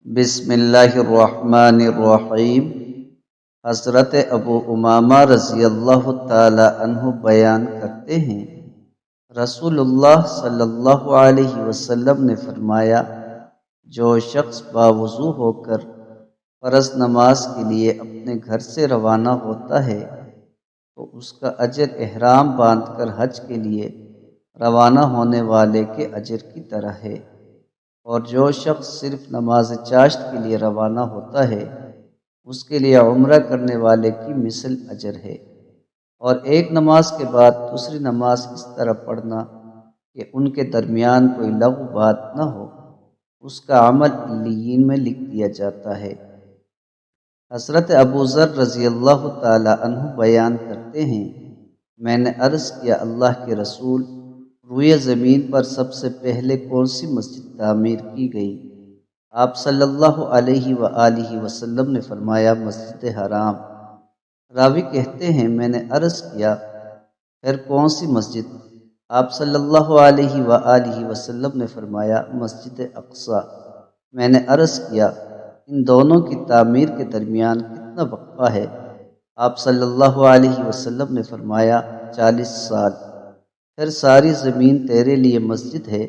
بسم اللہ الرحمن الرحیم۔ حضرت ابو امامہ رضی اللہ تعالی عنہ بیان کرتے ہیں، رسول اللہ صلی اللہ علیہ وسلم نے فرمایا، جو شخص باوضو ہو کر فرض نماز کے لیے اپنے گھر سے روانہ ہوتا ہے تو اس کا اجر احرام باندھ کر حج کے لیے روانہ ہونے والے کے اجر کی طرح ہے، اور جو شخص صرف نماز چاشت کے لیے روانہ ہوتا ہے اس کے لیے عمرہ کرنے والے کی مثل اجر ہے۔ اور ایک نماز کے بعد دوسری نماز اس طرح پڑھنا کہ ان کے درمیان کوئی لغو بات نہ ہو، اس کا عمل علیین میں لکھ دیا جاتا ہے۔ حضرت ابو ذر رضی اللہ تعالی عنہ بیان کرتے ہیں، میں نے عرض کیا، اللہ کے رسول، روئے زمین پر سب سے پہلے کون سی مسجد تعمیر کی گئی؟ آپ صلی اللہ علیہ وآلہ وسلم نے فرمایا، مسجد حرام۔ راوی کہتے ہیں، میں نے عرض کیا، پھر کون سی مسجد؟ آپ صلی اللہ علیہ وآلہ وسلم نے فرمایا، مسجد اقصی۔ میں نے عرض کیا، ان دونوں کی تعمیر کے درمیان کتنا وقفہ ہے؟ آپ صلی اللہ علیہ وسلم نے فرمایا، 40 سال۔ پھر ساری زمین تیرے لیے مسجد ہے،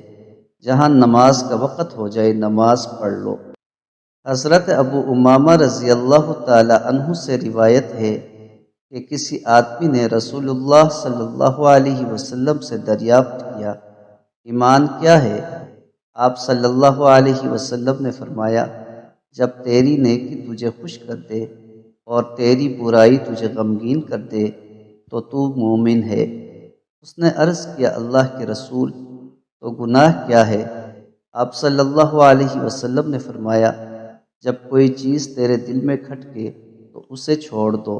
جہاں نماز کا وقت ہو جائے نماز پڑھ لو۔ حضرت ابو امامہ رضی اللہ تعالی عنہ سے روایت ہے کہ کسی آدمی نے رسول اللہ صلی اللہ علیہ وسلم سے دریافت کیا، ایمان کیا ہے؟ آپ صلی اللہ علیہ وسلم نے فرمایا، جب تیری نیکی تجھے خوش کر دے اور تیری برائی تجھے غمگین کر دے تو مومن ہے۔ اس نے عرض کیا، اللہ کے رسول، تو گناہ کیا ہے؟ آپ صلی اللہ علیہ وسلم نے فرمایا، جب کوئی چیز تیرے دل میں کھٹکے تو اسے چھوڑ دو۔